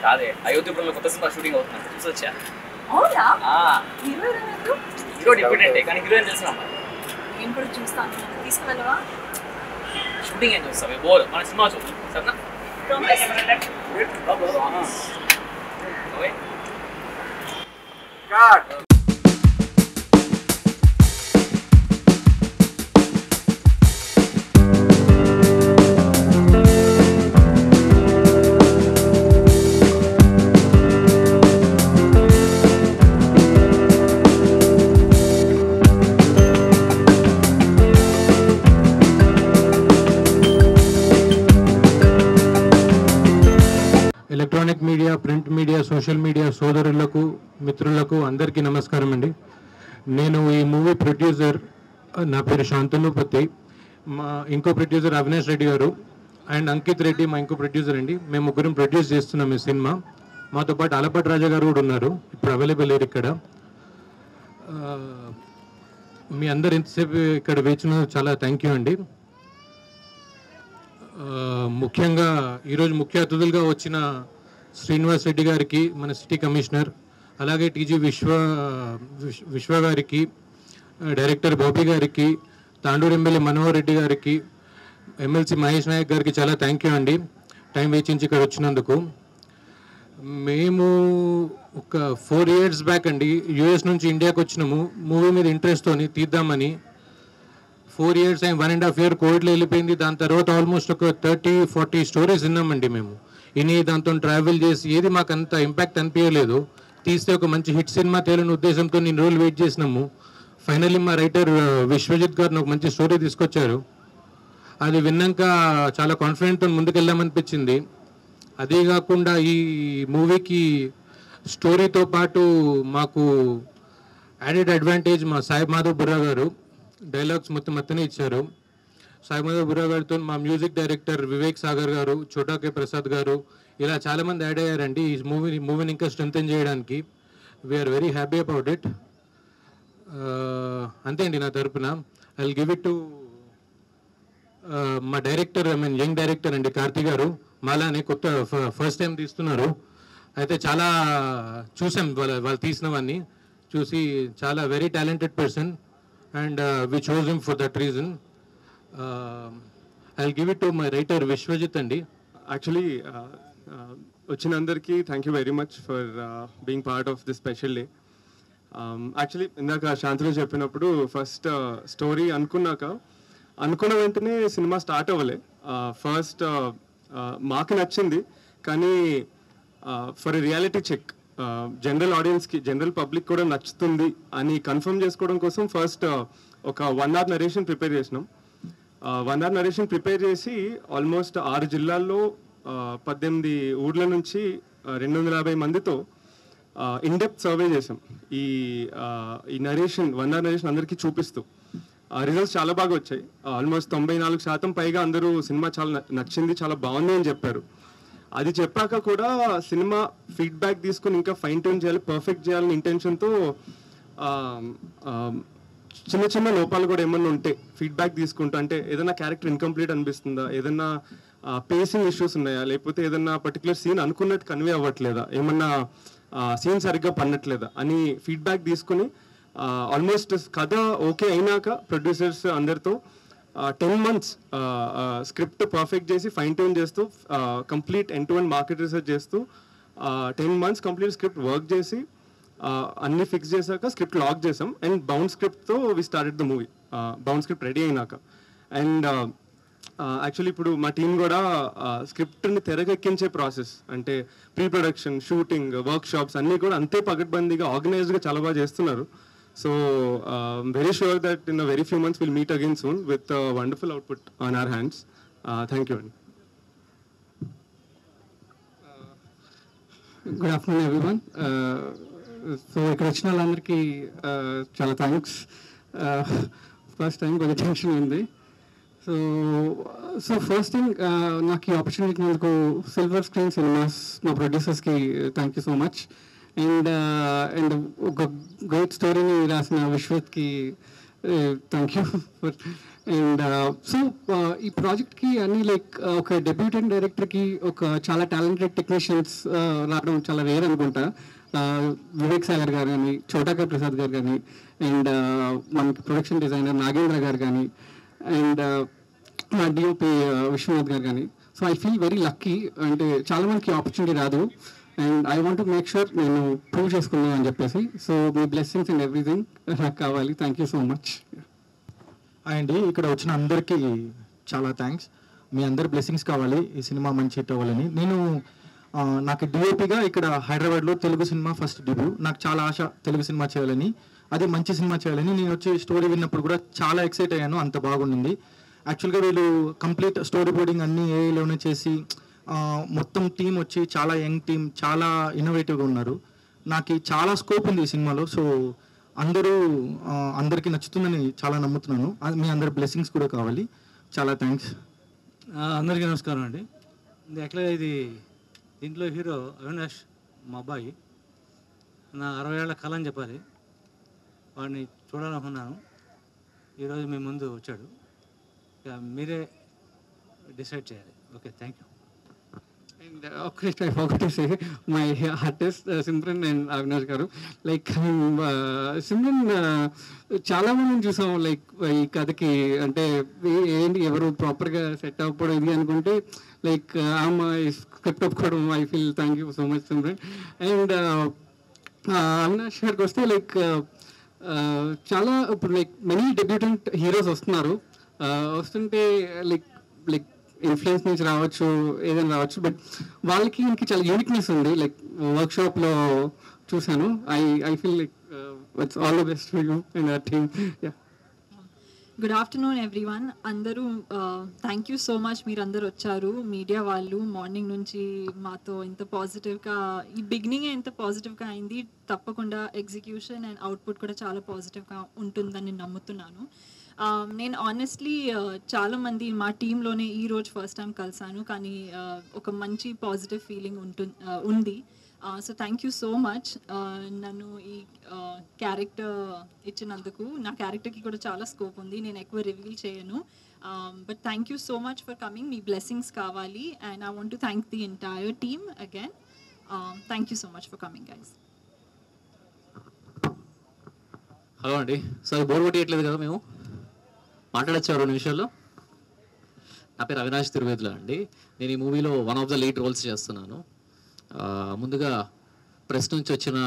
కాదే అయోధ్యపురంలో కొత్త cinema shooting అవుతుంది చూసొచ్చా. అవునా? హీరో డిఫరెంట్ కానీ హీరోయిన్ తెలిసిన నేను కూడా చూస్తాను. తీసుకెళ్ళవా? షూటింగ్ ఏం చూస్తావు బోర్ మన సినిమా చూద్దాం సరేనా? Electronic media, print media, social media సోదరులకు, మిత్రులకు అందరికీ నమస్కారం అండి. నేను ఈ మూవీ ప్రొడ్యూసర్, నా పేరు శాంతనుపతి. మా ఇంకో ప్రొడ్యూసర్ అవినాష్ రెడ్డి గారు అండ్ అంకిత్ రెడ్డి మా ఇంకో ప్రొడ్యూసర్ అండి. మేము ముగ్గురం ప్రొడ్యూస్ చేస్తున్నాం ఈ సినిమా. మాతో పాటు ఆలపాటి రాజా గారు కూడా ఉన్నారు, ఇప్పుడు అవైలబుల్ లేరు ఇక్కడ. మీ అందరు ఎంతసేపు ఇక్కడ వేచిన చాలా థ్యాంక్ యూ అండి. ముఖ్యంగా ఈరోజు ముఖ్య అతిథులుగా వచ్చిన శ్రీనివాస్ రెడ్డి గారికి, మన సిటీ కమిషనర్, అలాగే టీజీ విశ్వ గారికి, డైరెక్టర్ బాబీ గారికి, తాండూరు ఎమ్మెల్యే మనోహర్ రెడ్డి గారికి, ఎమ్మెల్సీ మహేష్ నాయక్ గారికి చాలా థ్యాంక్ యూ అండి టైం వెచ్చించి ఇక్కడ వచ్చినందుకు. మేము ఒక 4 years బ్యాక్ అండి యూఎస్ నుంచి ఇండియాకి వచ్చినాము మూవీ మీద ఇంట్రెస్ట్తోని తీద్దామని. 4 years అయింది, 1.5 year కోవిడ్లో వెళ్ళిపోయింది. దాని తర్వాత ఆల్మోస్ట్ ఒక 30-40 స్టోరీస్ విన్నామండి మేము. ఇని దాంతో ట్రావెల్ చేసి ఏది మాకు అంత ఇంపాక్ట్ అనిపించలేదు. తీస్తే ఒక మంచి హిట్ సినిమా తేలని ఉద్దేశంతో నేను రోజులు వెయిట్ చేసినాము. ఫైనల్లీ మా రైటర్ విశ్వజిత్ గారు ఒక మంచి స్టోరీ తీసుకొచ్చారు. అది విన్నాక చాలా కాన్ఫిడెంట్తో ముందుకెళ్ళామనిపించింది. అదే కాకుండా ఈ మూవీకి స్టోరీతో పాటు మాకు యాడెడ్ అడ్వాంటేజ్ మా సాయి మాధవ్ బుర్రా గారు డైలాగ్స్ మొత్తనే ఇచ్చారు. సాయి మాధవ్ బుర్రా గారితో మా మ్యూజిక్ డైరెక్టర్ వివేక్ సాగర్ గారు, చోటా కే ప్రసాద్ గారు, ఇలా చాలామంది యాడ్ అయ్యారండి ఈ మూవీని ఇంకా స్ట్రెంథెన్ చేయడానికి. We are very happy about it. అంతే అండి నా తరపున. I will give it to మా డైరెక్టర్, యంగ్ డైరెక్టర్ అండి కార్తీ గారు. మాలానే కొత్త ఫస్ట్ టైం తీస్తున్నారు. అయితే చాలా చూసాం వాళ్ళు తీసినవన్నీ చూసి, చాలా very talented person and we chose him for that reason. I'll give it to my writer Vishwajit అండి. యాక్చువల్లీ వచ్చిన అందరికీ thank you very much for being part of this special day. Actually ఇందాక శాంతిలో చెప్పినప్పుడు ఫస్ట్ స్టోరీ అనుకున్న వెంటనే cinema start అవ్వలే. First మాకు నచ్చింది, కానీ for a reality check general ఆడియన్స్కి, జనరల్ పబ్లిక్ కూడా నచ్చుతుంది అని కన్ఫర్మ్ చేసుకోవడం కోసం ఫస్ట్ ఒక 1 hour నరేషన్ ప్రిపేర్ చేసినాం. 1 hour నరేషన్ ప్రిపేర్ చేసి ఆల్మోస్ట్ 6 జిల్లాల్లో 18 ఊర్ల నుంచి 250 మందితో ఇన్డెప్త్ సర్వే చేసాం. ఈ నరేషన్ 1 hour నరేషన్ అందరికీ చూపిస్తూ రిజల్ట్స్ చాలా బాగా వచ్చాయి. ఆల్మోస్ట్ 94% పైగా అందరూ సినిమా చాలా నచ్చింది, చాలా బాగుంది అని చెప్పారు. అది చెప్పాక కూడా సినిమా ఫీడ్బ్యాక్ తీసుకుని ఇంకా ఫైన్ ట్యూన్ చేయాలి, పర్ఫెక్ట్ చేయాలని ఇంటెన్షన్తో చిన్న లోపాలు కూడా ఏమన్నా ఉంటే ఫీడ్బ్యాక్ తీసుకుంటూ, అంటే ఏదైనా క్యారెక్టర్ ఇన్కంప్లీట్ అనిపిస్తుందా, ఏదన్నా పేసింగ్ ఇష్యూస్ ఉన్నాయా, లేకపోతే ఏదన్నా పర్టికులర్ సీన్ అనుకున్నట్టు కన్వే అవ్వట్లేదా, ఏమన్నా సీన్ సరిగ్గా పన్నట్లేదా అని ఫీడ్బ్యాక్ తీసుకుని ఆల్మోస్ట్ కథ ఓకే అయినాక ప్రొడ్యూసర్స్ అందరితో 10 months స్క్రిప్ట్ పర్ఫెక్ట్ చేసి ఫైన్ ట్యూన్ చేస్తూ complete end to end market research చేస్తూ 10 months కంప్లీట్ స్క్రిప్ట్ వర్క్ చేసి అన్ని ఫిక్స్ చేశాక స్క్రిప్ట్ లాక్ చేసాం. అండ్ బౌండ్ స్క్రిప్ట్తో we started the movie. Bound script ready అయినాక అండ్ యాక్చువల్లీ ఇప్పుడు మా టీం కూడా స్క్రిప్ట్ని తెరకెక్కించే ప్రాసెస్, అంటే pre production, shooting, workshops అన్నీ కూడా అంతే పకడ్బందీగా ఆర్గనైజ్డ్గా చాలా బాగా చేస్తున్నారు. So very sure that in a very few months we'll meet again soon with a wonderful output on our hands. Thank you. Good afternoon everyone. So ఇక్కడ వచ్చిన వాళ్ళందరికీ చాలా థ్యాంక్స్. ఫస్ట్ టైం కొంచెం టెన్షన్ ఉంది. సో ఫస్ట్ థింగ్, నాకు ఈ opportunity ఇచ్చినందుకు Silver Screen Cinemas మా ప్రొడ్యూసర్స్కి thank you so much. And ఒక గ్రేట్ స్టోరీని రాసిన విశ్వత్కి థ్యాంక్ యూ. అండ్ సో ఈ ప్రాజెక్ట్కి అన్ని లైక్ ఒక డెబ్యూటెంట్ డైరెక్టర్కి ఒక చాలా టాలెంటెడ్ టెక్నీషియన్స్ రావడం చాలా రేర్ అనుకుంటా. వివేక్ సాగర్ గారు కానీ, చోటాకా ప్రసాద్ గారు కానీ, అండ్ మనకి ప్రొడక్షన్ డిజైనర్ నాగేంద్ర గారు కానీ, అండ్ డిఓపి విశ్వనాథ్ గారు కానీ. So I feel very lucky. అంటే చాలా మందికి ఆపర్చునిటీ రాదు. And I want to make sure నేను ప్రూవ్ చేసుకున్నాను అని చెప్పేసి. So me blessings and everything నాకు కావాలి. Thank you so much. అండి ఇక్కడ వచ్చిన అందరికీ చాలా థ్యాంక్స్. మీ అందరి బ్లెస్సింగ్స్ కావాలి ఈ సినిమా మంచి హిట్ అవ్వాలని. నేను నాకు డిఓపిగా ఇక్కడ హైదరాబాద్లో తెలుగు సినిమా ఫస్ట్ డెబ్యూ. నాకు చాలా ఆశ తెలుగు సినిమా చేయాలని, అది మంచి సినిమా చేయాలని. నేను వచ్చి స్టోరీ విన్నప్పుడు కూడా చాలా ఎక్సైట్ అయ్యాను, అంత బాగుండింది. యాక్చువల్గా వీళ్ళు కంప్లీట్ స్టోరీ బోర్డింగ్ అన్నీ ఏలోనే చేసి మొత్తం టీం వచ్చి చాలా యంగ్ టీం, చాలా ఇన్నోవేటివ్గా ఉన్నారు. నాకు చాలా స్కోప్ ఉంది ఈ సినిమాలో. సో అందరికీ నచ్చుతుందని చాలా నమ్ముతున్నాను. మీ అందరి బ్లెస్సింగ్స్ కూడా కావాలి. చాలా థ్యాంక్స్. అందరికీ నమస్కారం అండి. యాక్చువల్గా దీంట్లో హీరో అవినాష్ మా అబ్బాయి. నా 60 ఏళ్ల కళ అని చెప్పాలి. వాడిని చూడాలనుకున్నాను. ఈరోజు మీ ముందు వచ్చాడు. ఇక మీరే డిసైడ్ చేయాలి. Okay, thank you. And okay, I forgot to say my artist Simran and Avinash garu. Like Simran చాలా మందిని చూసాం లైక్ ఈ కథకి. అంటే ఏంటి ఎవరు ప్రాపర్గా సెట్ అవ్వడం ఇది అనుకుంటే లైక్ ఆమె స్క్రిప్ట్ ఒప్పుకోవడం. I feel thank you so much Simran. And Avinash గారికి వస్తే లైక్ చాలా ఇప్పుడు లైక్ మెనీ డెబ్యూటెంట్ హీరోస్ వస్తున్నారు. వస్తుంటే లైక్ ఇన్ఫ్లుయెన్స్ నుంచి రావచ్చు, ఏదైనా రావచ్చు, బట్ వాళ్ళకి ఇంక చాలా యూనిక్నెస్ ఉంది. లైక్ వర్క్షాప్లో చూశాను. I feel like it's all the best for you and our team. Yeah, good afternoon everyone. అందరూ థ్యాంక్ యూ సో మచ్. మీరు అందరు వచ్చారు, మీడియా వాళ్ళు. మార్నింగ్ నుంచి మాతో ఇంత పాజిటివ్గా, ఈ బిగినింగే ఇంత పాజిటివ్గా అయింది. తప్పకుండా ఎగ్జిక్యూషన్ అండ్ అవుట్పుట్ కూడా చాలా పాజిటివ్గా ఉంటుందని నమ్ముతున్నాను. నేను ఆనెస్ట్లీ చాలామంది మా టీంలోనే ఈరోజు ఫస్ట్ టైం కలిసాను, కానీ ఒక మంచి పాజిటివ్ ఫీలింగ్ ఉంది. So thank you so much నన్ను ఈ క్యారెక్టర్ ఇచ్చినందుకు. నా క్యారెక్టర్కి కూడా చాలా స్కోప్ ఉంది, నేను ఎక్కువ రివీల్ చేయను. But thank you so much for coming. మీ బ్లెస్సింగ్స్ కావాలి. And I want to thank the entire team again. Thank you so much for coming guys. Hello అండి. సార్ బోర్ కొట్టేయట్లేదు కదా? మేము మాట్లాడచ్చు 2 నిమిషాల్లో. నా పేరు అవినాష్ తిరువేదుల అండి. నేను ఈ మూవీలో one of the lead roles చేస్తున్నాను. ముందుగా ప్రెస్ నుంచి వచ్చిన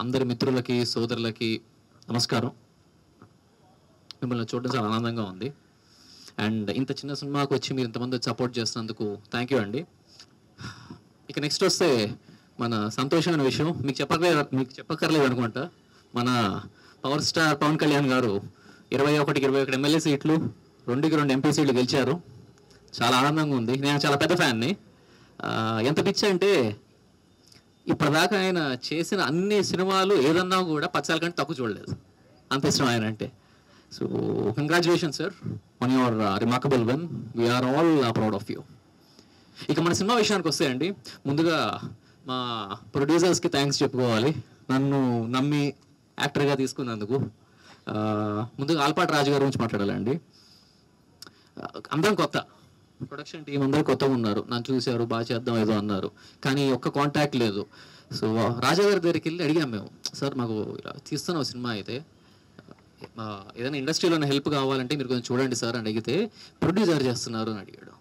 అందరి మిత్రులకి, సోదరులకి నమస్కారం. మిమ్మల్ని చూడడం చాలా ఆనందంగా ఉంది. అండ్ ఇంత చిన్న సినిమాకి వచ్చి మీరు ఇంతమంది సపోర్ట్ చేస్తున్నందుకు థ్యాంక్ యూ అండి. ఇక నెక్స్ట్ వస్తే మన సంతోషమైన విషయం మీకు చెప్పక్కర్లేదు అనుకుంటా. మన పవర్ స్టార్ పవన్ కళ్యాణ్ గారు 21 ఎమ్మెల్యే సీట్లు, 2కి 2 ఎంపీ సీట్లు గెలిచారు. చాలా ఆనందంగా ఉంది. నేను చాలా పెద్ద ఫ్యాన్ని. ఎంత పిచ్చి అంటే ఇప్పటిదాకా ఆయన చేసిన అన్ని సినిమాలు ఏదన్నా కూడా 10 సార్ల కంటే తక్కువ చూడలేదు. అంత ఇష్టం ఆయన అంటే. So congratulation sir on your remarkable one. We are all proud of you. ఇక మన సినిమా విషయానికి వస్తే అండి, ముందుగా మా ప్రొడ్యూసర్స్కి థ్యాంక్స్ చెప్పుకోవాలి, నన్ను నమ్మి యాక్టర్గా తీసుకున్నందుకు. ముందుగా ఆల్పాటి రాజు గారి గురించి మాట్లాడాలండి. అందరం కొత్త, ప్రొడక్షన్ టీం అందరూ కొత్తగా ఉన్నారు. నన్ను చూశారు, బాగా చేద్దాం ఏదో అన్నారు, కానీ ఒక్క కాంటాక్ట్ లేదు. సో రాజా గారి దగ్గరికి వెళ్ళి అడిగాం మేము, సార్ మాకు ఇలా తీస్తున్నాం సినిమా, అయితే ఏదైనా ఇండస్ట్రీలో హెల్ప్ కావాలంటే మీరు కొంచెం చూడండి సార్ అని అడిగితే, ప్రొడ్యూసర్ చేస్తున్నారు అని అడిగాడు.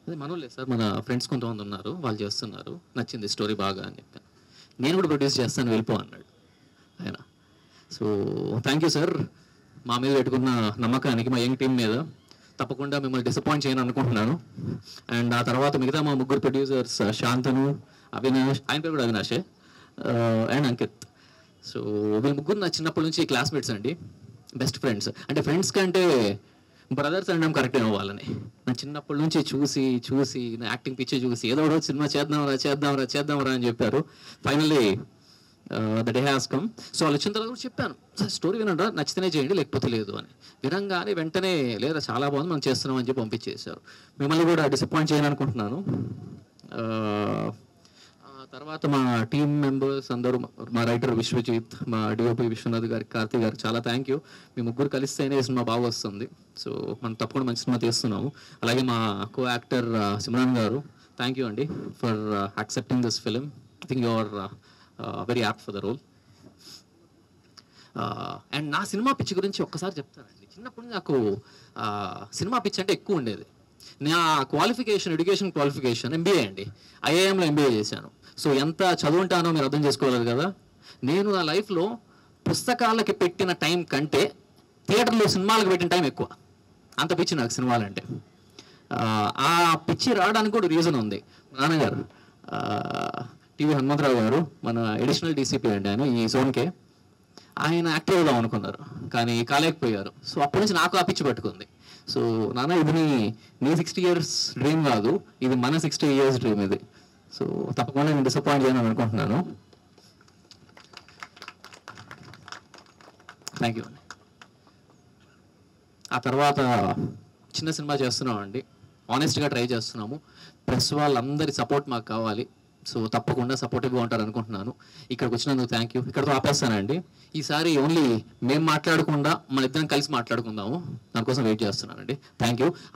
అదే మనోళ్ళే సార్, మన ఫ్రెండ్స్ కొంతమంది ఉన్నారు, వాళ్ళు చేస్తున్నారు, నచ్చింది స్టోరీ బాగా అని చెప్పాను. నేను కూడా ప్రొడ్యూస్ చేస్తాను, వెళ్ళిపో అన్నాడు ఆయన. సో థ్యాంక్ యూ సార్, మా మీద పెట్టుకున్న నమ్మకానికి, మా యంగ్ టీం మీద. తప్పకుండా మిమ్మల్ని డిసప్పాయింట్ చేయను అనుకుంటున్నాను. అండ్ ఆ తర్వాత మిగతా మా 3 ప్రొడ్యూసర్స్, శాంతను, అవినాష్, ఆయన పేరు కూడా అవినాషే, అండ్ అంకిత్. సో వీళ్ళు 3 నా చిన్నప్పటి నుంచి క్లాస్మేట్స్ అండి, బెస్ట్ ఫ్రెండ్స్. అంటే ఫ్రెండ్స్ కంటే బ్రదర్స్ అనడం కరెక్ట్ వాళ్ళని. నా చిన్నప్పటి నుంచి చూసి నా యాక్టింగ్ పిచ్చి చూసి ఏదో ఒకటి సినిమా చేద్దాంరా అని చెప్పారు. Finally the day has come. So వాళ్ళు వచ్చిన తర్వాత కూడా చెప్పాను, సార్ స్టోరీ వినండి, నచ్చితేనే చేయండి లేకపోతే లేదు అని. వినంగానే వెంటనే లేదా చాలా బాగుంది మనం చేస్తున్నాం అని చెప్పి పంపించేశారు. మిమ్మల్ని కూడా డిసప్పాయింట్ చేయాలనుకుంటున్నాను. తర్వాత మా టీమ్ మెంబర్స్ అందరూ, మా రైటర్ విశ్వజిత్, మా డిఓపి విశ్వనాథ్ గారికి, కార్తీ గారికి చాలా థ్యాంక్ యూ. మీ ముగ్గురు కలిస్తేనే ఈ సినిమా బాగా వస్తుంది. సో మనం తప్పకుండా మంచి సినిమా తీస్తున్నాము. అలాగే మా కో యాక్టర్ సిమ్రాన్ గారు, థ్యాంక్ యూ అండి for accepting this film. I think you are very apt for the role. And నా సినిమా పిచ్చి గురించి ఒక్కసారి చెప్తానండి. చిన్నప్పుడు నాకు సినిమా పిచ్చి అంటే ఎక్కువ ఉండేది. నా ఎడ్యుకేషన్ క్వాలిఫికేషన్ ఎంబీఏ అండి. ఐఐఎంలో ఎంబీఏ చేశాను. సో ఎంత చదువుంటానో మీరు అర్థం చేసుకోలేదు కదా. నేను నా లైఫ్లో పుస్తకాలకి పెట్టిన టైం కంటే థియేటర్లో సినిమాలకు పెట్టిన టైం ఎక్కువ. అంత పిచ్చి నాకు సినిమాలంటే. ఆ పిచ్చి రావడానికి కూడా రీజన్ ఉంది. నాన్నగారు టీవీ హనుమంతరావు గారు మన అడిషనల్ డీసీపీ అండి, ఆయన ఈ జోన్కే. ఆయన యాక్టివ్ అవుదాం అనుకున్నారు కానీ కాలేకపోయారు. సో అప్పటి నుంచి నాకు ఆ పిచ్చి పట్టుకుంది. సో నాన్న, ఇది నీ 60 years డ్రీమ్ కాదు, ఇది మన 60 years డ్రీమ్ ఇది. సో తప్పకుండా నేను డిసప్పాయింట్ చేయను అనుకుంటున్నాను. థ్యాంక్ యూ అండి. ఆ తర్వాత చిన్న సినిమా చేస్తున్నాం అండి. ఆనెస్ట్గా ట్రై చేస్తున్నాము. ప్రెస్ వాళ్ళందరి సపోర్ట్ మాకు కావాలి. సో తప్పకుండా సపోర్టివ్గా ఉంటారు అనుకుంటున్నాను. ఇక్కడికి వచ్చినందుకు థ్యాంక్ యూ. ఇక్కడతో ఆపేస్తానండి. ఈసారి ఓన్లీ మేము మాట్లాడకుండా మన ఇద్దరం కలిసి మాట్లాడుకుందాము. దానికోసం వెయిట్ చేస్తున్నానండి. Thank you.